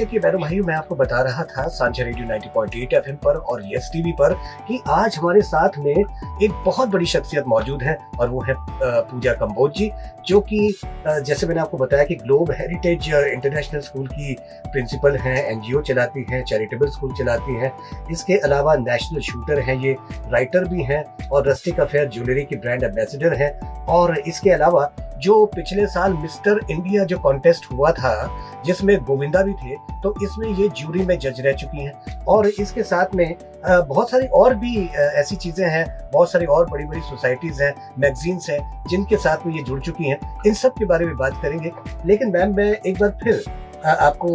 जैसे कि मैडम भाई मैं आपको बता रहा था सांचा रेडियो 90.8 एफएम पर और यस टीवी पर कि आज हमारे साथ में एक बहुत बड़ी शख्सियत मौजूद है और वो है पूजा कंबोज जी, जो कि जैसे मैंने आपको बताया कि ग्लोब हेरिटेज इंटरनेशनल स्कूल की प्रिंसिपल हैं, एनजीओ चलाती हैं, चैरिटेबल स्कूल चलाती हैं। इसके अलावा नेशनल शूटर हैं, ये राइटर भी हैं और रस्टिक अफेयर ज्वेलरी की ब्रांड एम्बेसडर हैं। और इसके अलावा जो पिछले साल मिस्टर इंडिया जो कॉन्टेस्ट हुआ था जिसमें गोविंदा भी थे, तो इसमें ये जूरी में जज रह चुकी हैं। और इसके साथ में बहुत सारी और भी ऐसी चीजें हैं, बहुत सारी और बड़ी बड़ी सोसाइटीज हैं, मैगजीन्स हैं जिनके साथ में ये जुड़ चुकी हैं। इन सब के बारे में बात करेंगे। लेकिन मैम मैं एक बार फिर आपको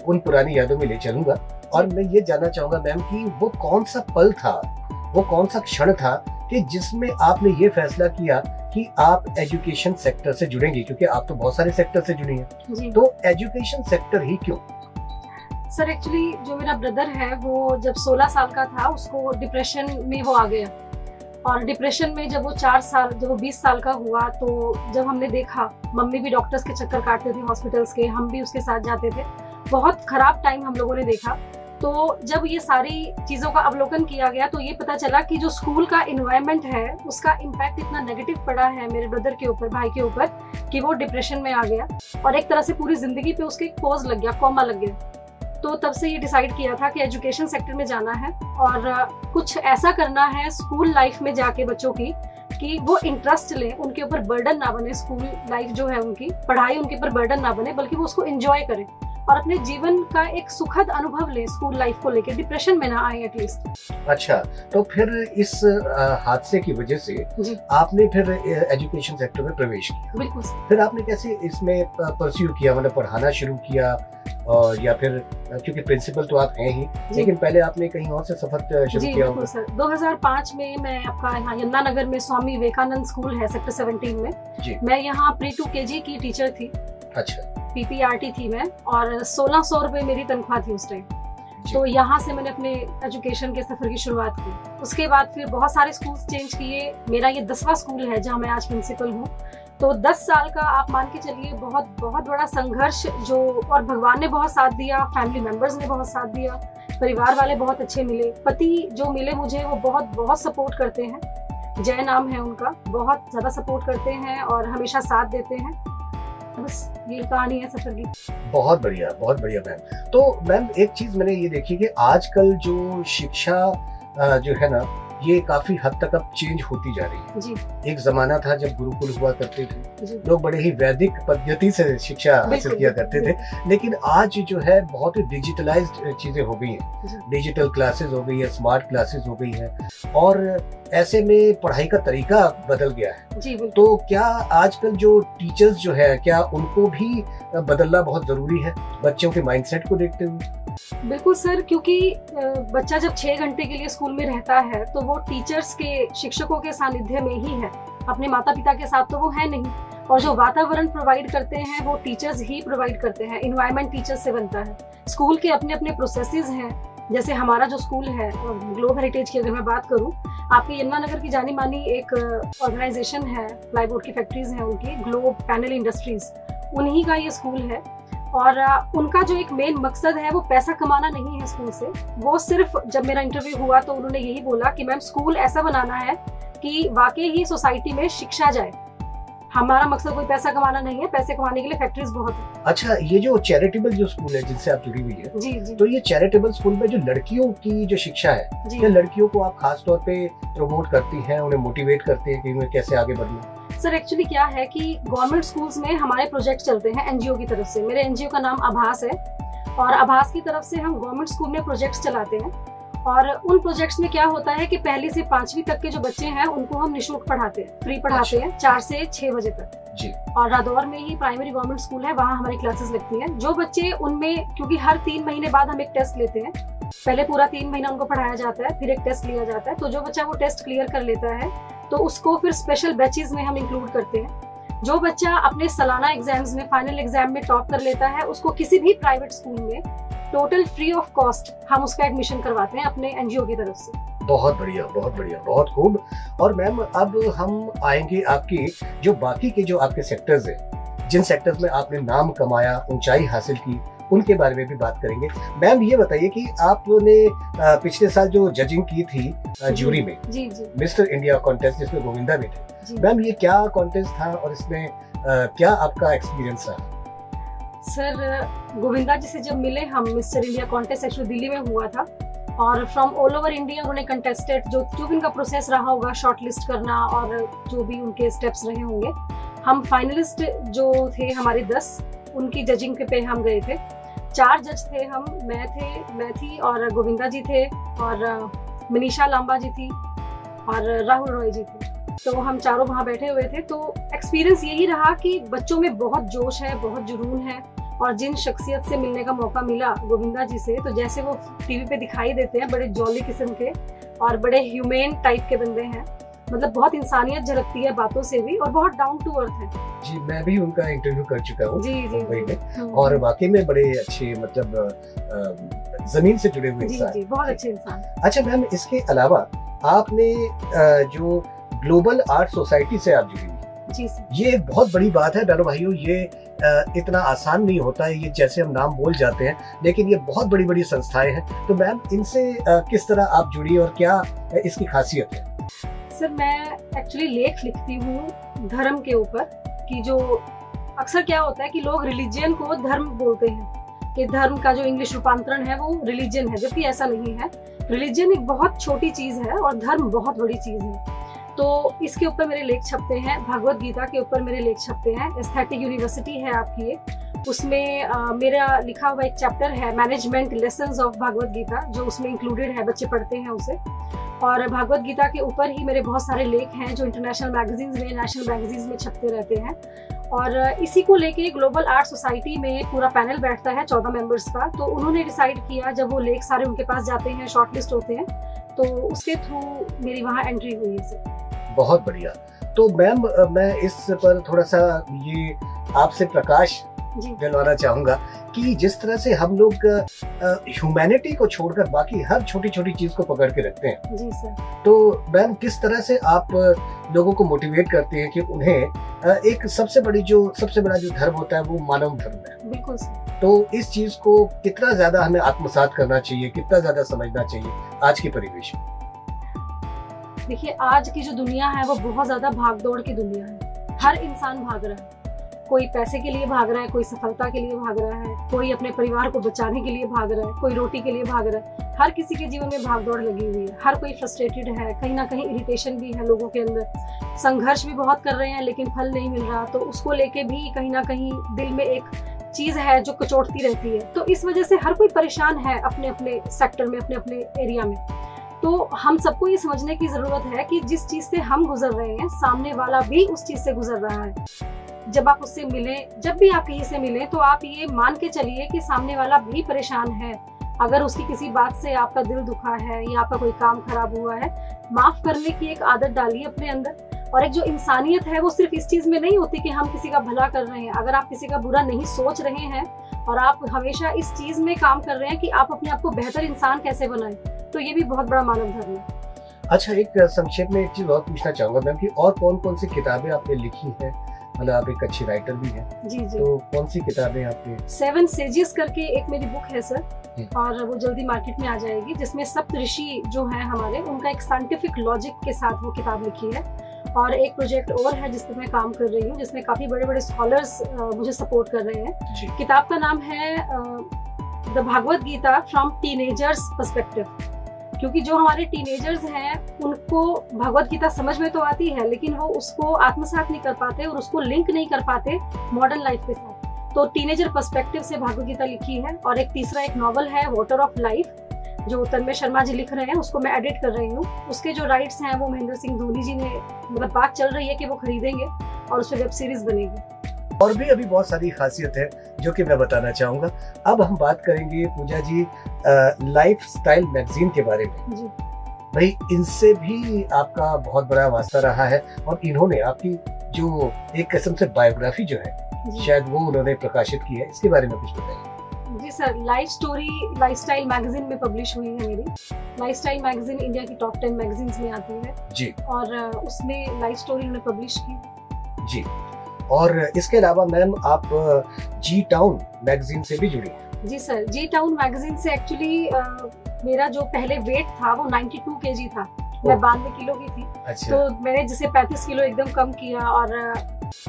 उन पुरानी यादों में ले चलूंगा और मैं ये जानना चाहूंगा मैम कि वो कौन सा पल था, वो कौन सा क्षण था कि जिसमें आपने ये फैसला किया कि आप एजुकेशन सेक्टर से जुड़ेंगे, क्योंकि आप तो बहुत सारे सेक्टर से जुड़ी हैं, तो एजुकेशन सेक्टर ही क्यों? सर एक्चुअली जो मेरा ब्रदर है वो जब 16 साल का था उसको डिप्रेशन में वो आ गया। और डिप्रेशन में जब वो 20 साल का हुआ तो जब हमने देखा, मम्मी भी डॉक्टर्स के चक्कर काटते थे हॉस्पिटल्स के, हम भी उसके साथ जाते थे, बहुत खराब टाइम हम लोगों ने देखा। तो जब ये सारी चीज़ों का अवलोकन किया गया तो ये पता चला कि जो स्कूल का इन्वायरमेंट है उसका इम्पैक्ट इतना नेगेटिव पड़ा है मेरे ब्रदर के ऊपर, भाई के ऊपर, कि वो डिप्रेशन में आ गया और एक तरह से पूरी जिंदगी पे उसके पोज लग गया, कॉमा लग गया। तो तब से ये डिसाइड किया था कि एजुकेशन सेक्टर में जाना है और कुछ ऐसा करना है स्कूल लाइफ में जाके बच्चों की कि वो इंटरेस्ट लें, उनके ऊपर बर्डन ना बने, स्कूल लाइफ जो है उनकी पढ़ाई उनके ऊपर बर्डन ना बने, बल्कि वो उसको एंजॉय करें और अपने जीवन का एक सुखद अनुभव लें स्कूल लाइफ को लेकर, डिप्रेशन में ना आए एटलीस्ट। अच्छा, तो फिर इस हादसे की वजह से आपने फिर एजुकेशन सेक्टर में प्रवेश किया? बिल्कुल। फिर आपने कैसे इसमें परस्यू किया, मतलब पढ़ाना शुरू किया और या फिर क्योंकि प्रिंसिपल तो आप हैं ही, लेकिन पहले आपने कहीं और से सफर शुरू किया होगा? सर 2005 में मैं आपका यहाँ यमुनानगर में स्वामी विवेकानंद स्कूल है सेक्टर 17 में, मैं यहाँ प्री टू केजी की टीचर थी। अच्छा। पीपीआरटी थी मैं और 1600 रुपए मेरी तनख्वाह थी उस टाइम। तो यहाँ से मैंने अपने एजुकेशन के सफर की शुरुआत की। उसके बाद फिर बहुत सारे स्कूल्स चेंज किए। मेरा ये 10वां स्कूल है जहाँ मैं आज प्रिंसिपल हूँ। तो 10 साल का आप मान के चलिए बहुत बहुत बड़ा संघर्ष, जो और भगवान ने बहुत साथ दिया, फैमिली मेंबर्स ने बहुत साथ दिया, परिवार वाले बहुत अच्छे मिले, पति जो मिले मुझे वो बहुत बहुत सपोर्ट करते हैं, जय नाम है उनका, बहुत ज्यादा सपोर्ट करते हैं और हमेशा साथ देते हैं। बस यही कहानी है सफर की। बहुत बढ़िया मैम। तो मैम एक चीज मैंने ये देखी कि आजकल जो शिक्षा जो है ना, ये काफी हद तक अब चेंज होती जा रही है। जी। एक जमाना था जब गुरुकुल हुआ करते थे, लोग बड़े ही वैदिक पद्धति से शिक्षा हासिल किया करते थे, लेकिन आज जो है बहुत ही डिजिटलाइज्ड चीजें हो गई हैं, डिजिटल क्लासेस हो गई है, स्मार्ट क्लासेस हो गई है और ऐसे में पढ़ाई का तरीका बदल गया है। जी, तो क्या आजकल जो टीचर्स जो है, क्या उनको भी बदलना बहुत जरूरी है बच्चों के माइंडसेट को देखते हुए? बिल्कुल सर, क्योंकि बच्चा जब 6 घंटे के लिए स्कूल में रहता है तो वो टीचर्स के, शिक्षकों के सानिध्य में ही है, अपने माता पिता के साथ तो वो है नहीं। और जो वातावरण प्रोवाइड करते हैं वो टीचर्स ही प्रोवाइड करते हैं, इन्वायरमेंट टीचर्स से बनता है। स्कूल के अपने अपने प्रोसेसेस हैं, जैसे हमारा जो स्कूल है ग्लोब हेरिटेज की अगर मैं बात करूं, आपके यमुनानगर की जानी मानी एक ऑर्गेनाइजेशन है, प्लाईवुड की फैक्ट्रीज हैं उनकी, ग्लोब पैनल इंडस्ट्रीज, उन्हीं का ये स्कूल है। और उनका जो एक मेन मकसद है वो पैसा कमाना नहीं है स्कूल से। वो सिर्फ, जब मेरा इंटरव्यू हुआ तो उन्होंने यही बोला कि मैम स्कूल ऐसा बनाना है कि वाकई ही सोसाइटी में शिक्षा जाए, हमारा मकसद कोई पैसा कमाना नहीं है, पैसे कमाने के लिए फैक्ट्रीज बहुत है। अच्छा, ये जो चैरिटेबल जो स्कूल है जिनसे आप जुड़ी हुई है, जी, तो ये चैरिटेबल स्कूल में जो लड़कियों की जो शिक्षा है, ये लड़कियों को आप खास तौर पे प्रमोट करती हैं, उन्हें मोटिवेट करती हैं कि उन्हें कैसे आगे बढ़ना? सर एक्चुअली क्या है कि गवर्नमेंट स्कूल्स में हमारे प्रोजेक्ट चलते हैं एनजीओ की तरफ से। मेरे एनजीओ का नाम आभास है और आभास की तरफ से हम गवर्नमेंट स्कूल में प्रोजेक्ट्स चलाते हैं। और उन प्रोजेक्ट्स में क्या होता है कि 1ली से 5वीं तक के जो बच्चे हैं उनको हम निःशुल्क पढ़ाते हैं, फ्री पढ़ाते हैं 4 से 6 बजे तक। जी। और रादौर में ही प्राइमरी गवर्नमेंट स्कूल है, वहाँ हमारी क्लासेस लगती हैं। जो बच्चे उनमें, क्योंकि हर 3 महीने बाद हम एक टेस्ट लेते हैं, पहले पूरा 3 महीना उनको पढ़ाया जाता है, फिर एक टेस्ट लिया जाता है। तो जो बच्चा वो टेस्ट क्लियर कर लेता है तो उसको फिर स्पेशल बैचेस में हम इंक्लूड करते हैं। जो बच्चा अपने सालाना एग्जाम्स में, फाइनल एग्जाम में टॉप कर लेता है, उसको किसी भी प्राइवेट स्कूल में टोटल फ्री ऑफ कॉस्ट हम उसका एडमिशन करवाते हैं अपने एनजीओ की तरफ से। बहुत बढ़िया, बहुत खूब। और मैम अब हम आएंगे आपकी जो बाकी के जो आपके सेक्टर्स हैं, जिन सेक्टर्स में आपने नाम कमाया, ऊंचाई हासिल की, उनके बारे में भी बात करेंगे। मैम ये बताइए कि आपने पिछले साल जो जजिंग की थी जूरी में, जी जी मिस्टर इंडिया कॉन्टेस्ट, जिसमें गोविंदा भी थे, जी। मैम ये क्या कॉन्टेस्ट था और इसमें क्या आपका एक्सपीरियंस रहा? सर गोविंदा जी से जब मिले हम, mister India contest actually Delhi में हुआ था और फ्रॉम ऑल ओवर इंडिया उन्होंने कंटेस्टेड, जो भी उनका प्रोसेस रहा होगा शॉर्ट लिस्ट करना और जो भी उनके स्टेप्स रहे होंगे, हम फाइनलिस्ट जो थे हमारे 10, उनकी जजिंग पे हम गए थे। 4 जज थे हम, मैं थी और गोविंदा जी थे और मनीषा लांबा जी थी और राहुल रॉय जी थे। तो हम चारों वहाँ बैठे हुए थे। तो एक्सपीरियंस यही रहा कि बच्चों में बहुत जोश है, बहुत जुनून है और जिन शख्सियत से मिलने का मौका मिला गोविंदा जी से, तो जैसे वो टीवी पे दिखाई देते हैं, बड़े जॉली किस्म के और बड़े ह्यूमेन टाइप के बंदे हैं। मतलब बहुत इंसानियत झलकती है बातों से भी और बहुत डाउन टू अर्थ है। जी, मैं भी उनका इंटरव्यू कर चुका हूँ मुंबई में, और और वाकई में बड़े अच्छे, मतलब जमीन से जुड़े हुए जी इंसान। जी बहुत अच्छे इंसान। अच्छा मैम, इसके अलावा आपने जो ग्लोबल आर्ट सोसाइटी से आप जुड़ी हुई, जी सर। ये एक बहुत बड़ी बात है बहनों भाइयों। ये इतना आसान नहीं होता है, ये जैसे हम नाम बोल जाते हैं, लेकिन ये बहुत बड़ी बड़ी संस्थाएं हैं। तो मैम इनसे किस तरह आप जुड़ी और क्या इसकी खासियत है? सर मैं एक्चुअली लेख लिखती हूँ धर्म के ऊपर, कि जो अक्सर क्या होता है कि लोग रिलीजियन को धर्म बोलते हैं, कि धर्म का जो इंग्लिश रूपांतरण है वो रिलीजन है, जबकि ऐसा नहीं है। रिलीजन एक बहुत छोटी चीज है और धर्म बहुत बड़ी चीज है। तो इसके ऊपर मेरे लेख छपते हैं, भगवत गीता के ऊपर मेरे लेख छपते हैं। एस्थेटिक यूनिवर्सिटी है आपकी ये, उसमें मेरा लिखा हुआ एक चैप्टर है management lessons of Bhagavad Gita, जो उसमें इंक्लूडेड है, बच्चे पढ़ते हैं उसे। और भगवत गीता के ऊपर ही मेरे बहुत सारे लेख हैं जो इंटरनेशनल मैगजीन्स में, नेशनल मैगजीन्स में छपते रहते हैं। और इसी को लेके ग्लोबल आर्ट सोसाइटी में पूरा पैनल बैठता है 14 मेंबर्स का। तो उन्होंने डिसाइड किया, जब वो लेख सारे उनके पास जाते हैं, शॉर्ट लिस्ट होते हैं, तो उसके थ्रू मेरी वहाँ एंट्री हुई है सर। बहुत बढ़िया। तो मैम मैं इस पर थोड़ा सा ये आपसे प्रकाश दिलवाना चाहूंगा कि जिस तरह से हम लोग ह्यूमैनिटी को छोड़कर बाकी हर छोटी छोटी चीज को पकड़ के रखते हैं, जी सर, तो मैम किस तरह से आप लोगों को मोटिवेट करते हैं कि उन्हें एक सबसे बड़ा जो धर्म होता है वो मानव धर्म है। बिल्कुल सर। तो इस चीज को कितना ज्यादा हमें आत्मसात करना चाहिए, कितना ज्यादा समझना चाहिए आज के परिवेश में? देखिए, आज की जो दुनिया है वो बहुत ज्यादा भागदौड़ की दुनिया है। हर इंसान भाग रहा है, कोई पैसे के लिए भाग रहा है, कोई सफलता के लिए भाग रहा है, कोई अपने परिवार को बचाने के लिए भाग रहा है, कोई रोटी के लिए भाग रहा है। हर किसी के जीवन में भागदौड़ लगी हुई है, हर कोई फ्रस्ट्रेटेड है, कहीं ना कहीं इरिटेशन भी है लोगों के अंदर, संघर्ष भी बहुत कर रहे हैं लेकिन फल नहीं मिल रहा, तो उसको लेके भी कहीं ना कहीं दिल में एक चीज है जो कचोटती रहती है। तो इस वजह से हर कोई परेशान है अपने अपने सेक्टर में, अपने अपने एरिया में। तो हम सबको ये समझने की जरूरत है कि जिस चीज से हम गुजर रहे हैं, सामने वाला भी उस चीज से गुजर रहा है। जब आप उससे मिले, जब भी आप कहीं से मिले, तो आप ये मान के चलिए कि सामने वाला भी परेशान है। अगर उसकी किसी बात से आपका दिल दुखा है या आपका कोई काम खराब हुआ है, माफ करने की एक आदत डालिए अपने अंदर। और एक जो इंसानियत है वो सिर्फ इस चीज में नहीं होती कि हम किसी का भला कर रहे हैं। अगर आप किसी का बुरा नहीं सोच रहे हैं और आप हमेशा इस चीज में काम कर रहे हैं कि आप अपने आप को बेहतर इंसान कैसे बनाएं, तो ये भी बहुत बड़ा मानव धर्म है। अच्छा, एक संक्षेप में एक चीज और पूछना चाहूंगा मैम कि और कौन कौन सी किताबें आपने लिखी हैं? मतलब आप एक अच्छी राइटर भी हैं। जी जी। तो कौन सी किताबें आपने? 7 सेजेस करके एक मेरी बुक है सर, और वो जल्दी मार्केट में आ जाएगी, जिसमें सप्त ऋषि जो हैं हमारे, उनका एक साइंटिफिक लॉजिक के साथ वो किताब लिखी है। और एक प्रोजेक्ट और है जिस पर मैं काम कर रही हूँ, जिसमें काफी बड़े बड़े स्कॉलर्स मुझे सपोर्ट कर रहे हैं। किताब का नाम है the Bhagavad Gita from teenagers perspective. क्योंकि जो हमारे टीनेजर्स हैं उनको भगवत गीता समझ में तो आती है, लेकिन वो उसको आत्मसात नहीं कर पाते और उसको लिंक नहीं कर पाते मॉडर्न लाइफ के साथ। तो टीनेजर पर्सपेक्टिव से भगवत गीता लिखी है। और एक तीसरा एक नॉवल है वाटर ऑफ लाइफ, जो तन्मय शर्मा जी लिख रहे हैं, उसको मैं एडिट कर रही हूँ। उसके जो राइट्स हैं वो महेंद्र सिंह धोनी जी ने, मतलब बात चल रही है कि वो खरीदेंगे और उस पर वेब सीरीज बनेगी। और भी अभी बहुत सारी खासियत है जो कि मैं बताना चाहूंगा। अब हम बात करेंगे पूजा जी लाइफस्टाइल मैगजीन के बारे में। जी। भाई, इनसे भी आपका बहुत बड़ा वास्ता रहा है और इन्होंने आपकी जो एक किस्म से बायोग्राफी जो है शायद वो उन्होंने प्रकाशित की है, इसके बारे में कुछ बताइए। जी sir, life story lifestyle magazine में पब्लिश हुई है मेरी। लाइफस्टाइल मैगजीन इंडिया की टॉप 10 मैगजीन्स में आती है जी, और उसमें लाइफ स्टोरी उन्होंने पब्लिश की। जी, और इसके अलावा मैम आप जी टाउन मैगजीन से भी जुड़ी हैं। जी सर, जी टाउन मैगजीन से एक्चुअली मेरा जो पहले वेट था वो 92 kg था, मैं 92 किलो की थी। अच्छा। तो मैंने जैसे 35 किलो एकदम कम किया, और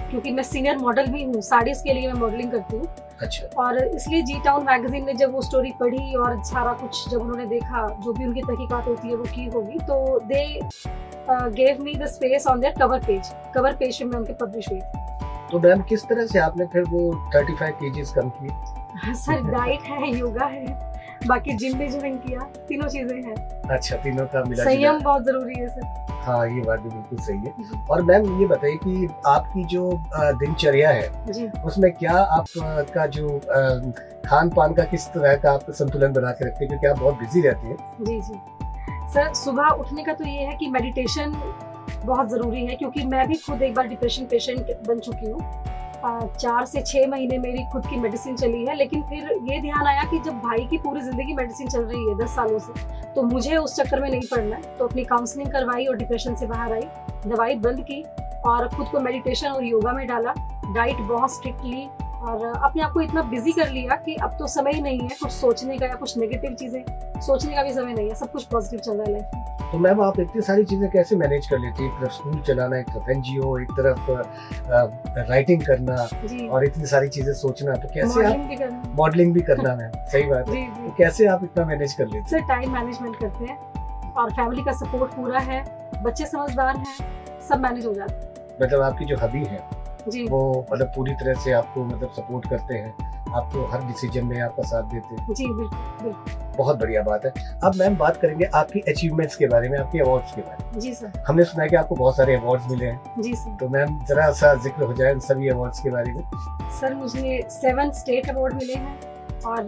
क्योंकि मैं सीनियर मॉडल भी हूँ, साड़ीज के लिए मैं मॉडलिंग करती हूँ। अच्छा। और इसलिए जी टाउन मैगजीन ने जब वो स्टोरी पढ़ी और सारा कुछ जब उन्होंने देखा, जो भी उनकी तहकीकात होती है वो की होगी, तो they gave me the space on their cover page में उनके पब्लिश हुई। तो मैम किस तरह से आपने फिर वो 35 kgs कम किए? सर डाइट है, योगा है, बाकी जिम भी ज्वाइन किया, तीनों चीजें हैं। अच्छा, तीनों का मिला संयम बहुत जरूरी है सर। हाँ, ये बात भी बिल्कुल सही है। और मैम ये बताइए कि आपकी जो दिनचर्या है जी, उसमें क्या आपका जो खान पान का किस तरह का आप संतुलन बना के रखते हैं, क्योंकि आप बहुत बिजी रहती हैं? जी जी सर, सुबह उठने का तो ये है कि मेडिटेशन बहुत ज़रूरी है, क्योंकि मैं भी खुद एक बार डिप्रेशन पेशेंट बन चुकी हूँ। 4 से 6 महीने मेरी खुद की मेडिसिन चली है, लेकिन फिर ये ध्यान आया कि जब भाई की पूरी ज़िंदगी मेडिसिन चल रही है 10 सालों से, तो मुझे उस चक्कर में नहीं पड़ना है। तो अपनी काउंसलिंग करवाई और डिप्रेशन से बाहर आई, दवाई बंद की और खुद को मेडिटेशन और योगा में डाला, डाइट बहुत स्ट्रिक्टली, और अपने आप को इतना बिजी कर लिया कि अब तो समय ही नहीं है कुछ सोचने का या कुछ नेगेटिव चीज़ें सोचने का भी समय नहीं है, सब कुछ पॉजिटिव चल रहा है लाइफ में। तो मैम आप इतनी सारी चीजें कैसे मैनेज कर लेती है? एक तरफ स्कूल चलाना, एक तरफ एनजीओ, एक तरफ राइटिंग करना और इतनी सारी चीजें सोचना, तो कैसे आप मॉडलिंग भी करना मैम? सही बात है। तो कैसे आप इतना मैनेज कर लेते हैं? सर टाइम मैनेजमेंट करते हैं और फैमिली का सपोर्ट पूरा है, बच्चे समझदार हैं, सब मैनेज हो जाता है। मतलब आपकी जो हबी है जी, वो मतलब पूरी तरह से आपको मतलब सपोर्ट करते हैं, आपको हर डिसीजन में आपका साथ देते हैं? जी बिल्कुल बिल्कुल। बहुत बढ़िया बात है। अब मैम बात करेंगे आपकी अचीवमेंट्स के बारे में, आपके अवार्ड्स के बारे में। जी सर। हमने सुना है कि आपको बहुत सारे अवार्ड्स मिले हैं। जी सर। तो मैम जरा सा जिक्र हो जाए उन सभी अवार्ड्स के बारे में। सर मुझे 7 स्टेट अवार्ड मिले हैं और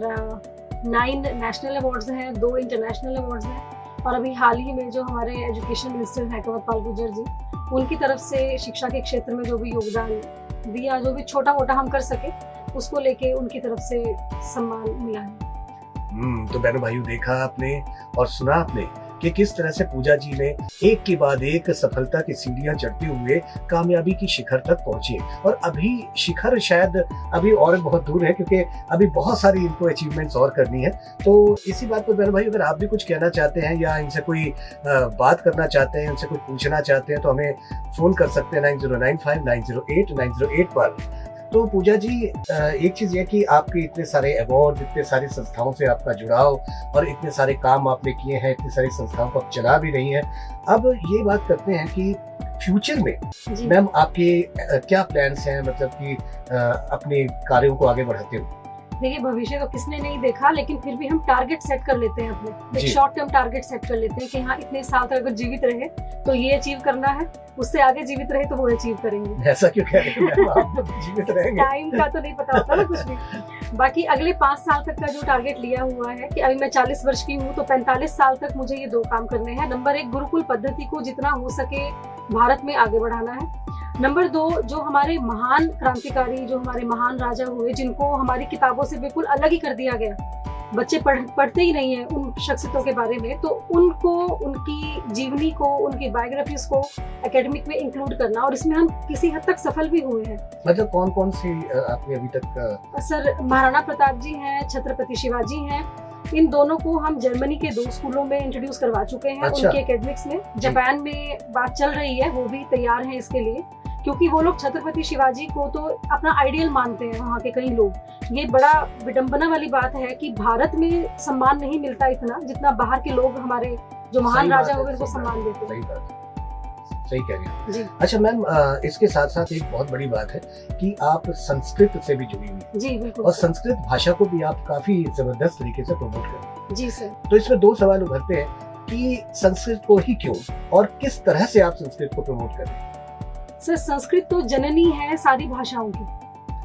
9 नेशनल अवार्ड्स हैं, 2 इंटरनेशनल अवार्ड्स हैं, और अभी हाल ही में जो हमारे एजुकेशन मिनिस्टर हैं कंवरपाल गुर्जर जी, उनकी तरफ से शिक्षा के क्षेत्र में जो भी योगदान दिया, जो भी छोटा मोटा हम कर सके, उसको लेके उनकी तरफ से सम्मान मिला है। तो बहनों भाइयों, देखा आपने और सुना आपने कि किस तरह से पूजा जी ने एक के बाद एक सफलता की सीढ़ियां चढ़ते हुए कामयाबी की शिखर तक पहुंचे, और अभी शिखर शायद अभी और बहुत दूर है, क्योंकि अभी बहुत सारी इनको अचीवमेंट्स और करनी है। तो इसी बात पर बहनों भाई, अगर आप भी कुछ कहना चाहते हैं या इनसे कोई बात करना चाहते हैं, इनसे कुछ पूछना चाहते हैं, तो हमें फोन कर सकते हैं 9095908908 पर। तो पूजा जी, एक चीज ये कि आपके इतने सारे अवार्ड, इतने सारी संस्थाओं से आपका जुड़ाव और इतने सारे काम आपने किए हैं, इतनी सारी संस्थाओं को आप चला भी रही हैं। अब ये बात करते हैं कि फ्यूचर में मैम आपके क्या प्लान्स हैं, मतलब कि अपने कार्यों को आगे बढ़ाते हुए? देखिए, भविष्य तो किसने नहीं देखा, लेकिन फिर भी हम टारगेट सेट कर लेते हैं अपने, एक शॉर्ट टर्म टारगेट सेट कर लेते हैं कि हाँ इतने साल तक अगर जीवित रहे तो ये अचीव करना है, उससे आगे जीवित रहे तो वो अचीव करेंगे। ऐसा क्यों कह रहे हैं आप? तो जीवित रहेंगे। टाइम का तो नहीं पता होता ना कुछ भी। बाकी अगले 5 साल तक का जो टारगेट लिया हुआ है कि अभी मैं 40 वर्ष की हूँ, तो 45 साल तक मुझे ये 2 काम करने हैं। नंबर 1, गुरुकुल पद्धति को जितना हो सके भारत में आगे बढ़ाना है। नंबर 2, जो हमारे महान क्रांतिकारी, जो हमारे महान राजा हुए, जिनको हमारी किताबों से बिल्कुल अलग ही कर दिया गया, बच्चे पढ़ते ही नहीं है उन शख्सियतों के बारे में, तो उनको, उनकी जीवनी को, उनकी बायोग्राफीज को एकेडमिक में इंक्लूड करना, और इसमें हम किसी हद तक सफल भी हुए हैं। मतलब कौन कौन सी आपने अभी तक? सर महाराणा प्रताप जी हैं, छत्रपति शिवाजी हैं, इन दोनों को हम जर्मनी के 2 स्कूलों में इंट्रोड्यूस करवा चुके हैं। अच्छा। उनके एकेडमिक्स में। जापान में बात चल रही है, वो भी तैयार हैं इसके लिए, क्योंकि वो लोग छत्रपति शिवाजी को तो अपना आइडियल मानते हैं वहाँ के कई लोग। ये बड़ा विडंबना वाली बात है कि भारत में सम्मान नहीं मिलता इतना जितना बाहर के लोग हमारे जो महान राजा हुए उनको सम्मान देते हैं। सही बात है, सही कह रही हैं जी। अच्छा मैम, इसके साथ साथ एक बहुत बड़ी बात है कि आप संस्कृत से भी जुड़ी हुई हैं। जी बिल्कुल। और संस्कृत भाषा को भी आप काफी जबरदस्त तरीके से प्रमोट कर रहे हैं। जी सर। तो इसमें 2 सवाल उभरते हैं कि संस्कृत को ही क्यों और किस तरह से आप संस्कृत को प्रमोट कर रहे हैं? सर संस्कृत तो जननी है सारी भाषाओं की,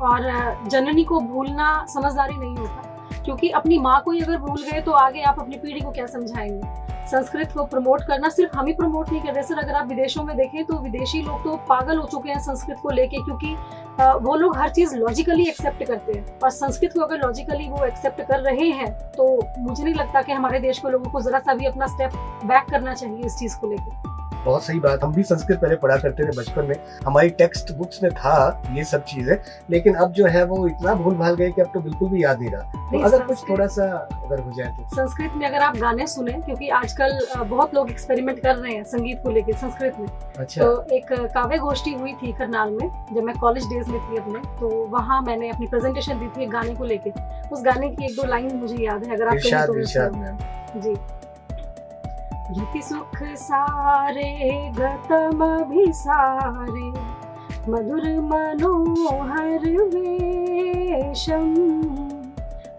और जननी को भूलना समझदारी नहीं होता, क्योंकि अपनी माँ को ही अगर भूल गए तो आगे आप अपनी पीढ़ी को क्या समझाएंगे। संस्कृत को प्रमोट करना, सिर्फ हम ही प्रमोट नहीं कर रहे सर, अगर आप विदेशों में देखें तो विदेशी लोग तो पागल हो चुके हैं संस्कृत को लेके, क्योंकि वो लोग हर चीज लॉजिकली एक्सेप्ट करते हैं, और संस्कृत को अगर लॉजिकली वो एक्सेप्ट कर रहे हैं तो मुझे नहीं लगता कि हमारे देश के लोगों को जरा सा भी अपना स्टेप बैक करना चाहिए इस चीज को लेकर। बहुत सही बात, हम भी संस्कृत पहले पढ़ा करते थे बचपन में, हमारी टेक्स्ट बुक्स में था ये सब चीजें, लेकिन अब जो है वो इतना भूल भाल गए कि अब तो बिल्कुल भी याद नहीं रहा। तो अगर कुछ थोड़ा सा अगर हो जाए तो संस्कृत में अगर आप गाने सुने, क्योंकि आजकल बहुत लोग एक्सपेरिमेंट कर रहे हैं संगीत को लेकर संस्कृत में। अच्छा। तो एक काव्य गोष्ठी हुई थी करनाल में जब मैं कॉलेज डेज में थी अपने, तो वहाँ मैंने अपनी प्रेजेंटेशन दी थी एक गाने को लेके। उस गाने की 1-2 लाइन मुझे याद है, अगर आप कहें तो। जी। रीति सुख सारे गतम अभिसारे मधुर मनोहर वेशम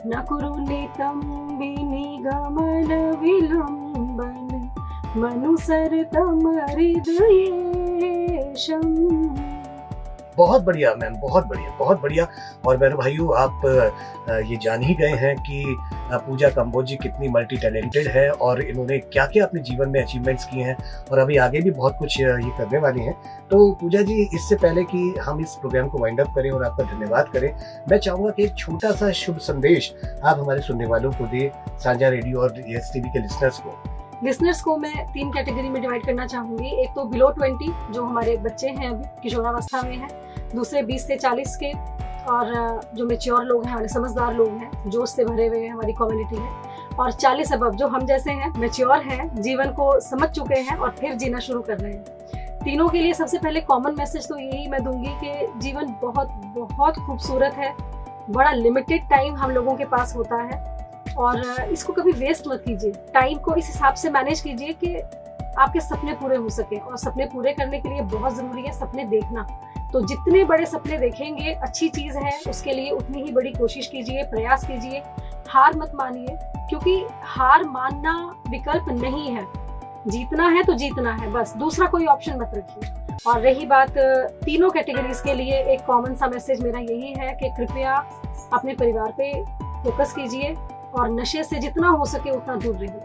न कुरु नितंबिनी गमन विलंबन मनुसरतम हृदयेशम। बहुत बढ़िया मैम, बहुत बढ़िया, बहुत बढ़िया। और मेरे भाइयों, आप ये जान ही गए हैं कि पूजा कंबोज जी कितनी मल्टी टैलेंटेड है और इन्होंने क्या क्या अपने जीवन में अचीवमेंट्स किए हैं और अभी आगे भी बहुत कुछ ये करने वाली हैं। तो पूजा जी, इससे पहले कि हम इस प्रोग्राम को वाइंड अप करें और आपका धन्यवाद करें, मैं चाहूँगा कि एक छोटा सा शुभ संदेश आप हमारे सुनने वालों को दे, साझा रेडियो और यस टीवी के लिसनर्स को मैं 3 कैटेगरी में डिवाइड करना चाहूंगी। एक तो बिलो 20 जो हमारे बच्चे हैं अभी किशोरावस्था में हैं, दूसरे 20 से 40 के, और जो मैच्योर लोग हैं, हमारे समझदार लोग हैं, जोश से भरे हुए हैं हमारी कम्युनिटी में, और 40 अबव जो हम जैसे हैं, मैच्योर हैं, जीवन को समझ चुके हैं और फिर जीना शुरू कर रहे हैं। तीनों के लिए सबसे पहले कॉमन मैसेज तो यही मैं दूंगी कि जीवन बहुत बहुत खूबसूरत है, बड़ा लिमिटेड टाइम हम लोगों के पास होता है और इसको कभी वेस्ट मत कीजिए। टाइम को इस हिसाब से मैनेज कीजिए कि आपके सपने पूरे हो सके, और सपने पूरे करने के लिए बहुत जरूरी है सपने देखना। तो जितने बड़े सपने देखेंगे अच्छी चीज है, उसके लिए उतनी ही बड़ी कोशिश कीजिए, प्रयास कीजिए, हार मत मानिए, क्योंकि हार मानना विकल्प नहीं है। जीतना है तो जीतना है, बस दूसरा कोई ऑप्शन मत रखिए। और रही बात तीनों कैटेगरीज के लिए, एक कॉमन सा मैसेज मेरा यही है कि कृपया अपने परिवार पे फोकस कीजिए और नशे से जितना हो सके उतना दूर रहिए।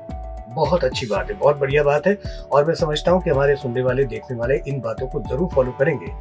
बहुत अच्छी बात है, बहुत बढ़िया बात है, और मैं समझता हूँ कि हमारे सुनने वाले, देखने वाले इन बातों को जरूर फॉलो करेंगे।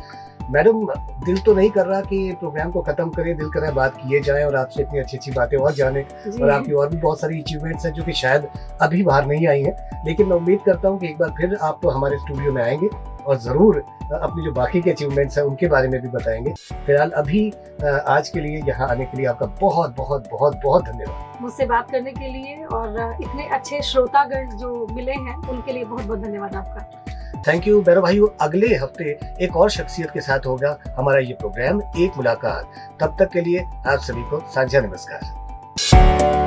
मैडम, दिल तो नहीं कर रहा कि प्रोग्राम को खत्म करें, दिल कर रहा है बात किए जाएं और आपसे इतनी अच्छी अच्छी बातें और जाने, और आपकी और भी बहुत सारी अचीवमेंट्स हैं जो कि शायद अभी बाहर नहीं आई हैं, लेकिन मैं उम्मीद करता हूँ कि एक बार फिर आप हमारे स्टूडियो में आएंगे और जरूर अपनी जो बाकी के अचीवमेंट्स हैं उनके बारे में भी बताएंगे। फिलहाल अभी आज के लिए यहाँ आने के लिए आपका बहुत बहुत बहुत बहुत धन्यवाद। मुझसे बात करने के लिए और इतने अच्छे श्रोतागण जो मिले हैं उनके लिए बहुत बहुत धन्यवाद आपका। थैंक यू मेरे भाइयों। अगले हफ्ते एक और शख्सियत के साथ होगा हमारा ये प्रोग्राम एक मुलाकात। तब तक के लिए आप सभी को साझा नमस्कार।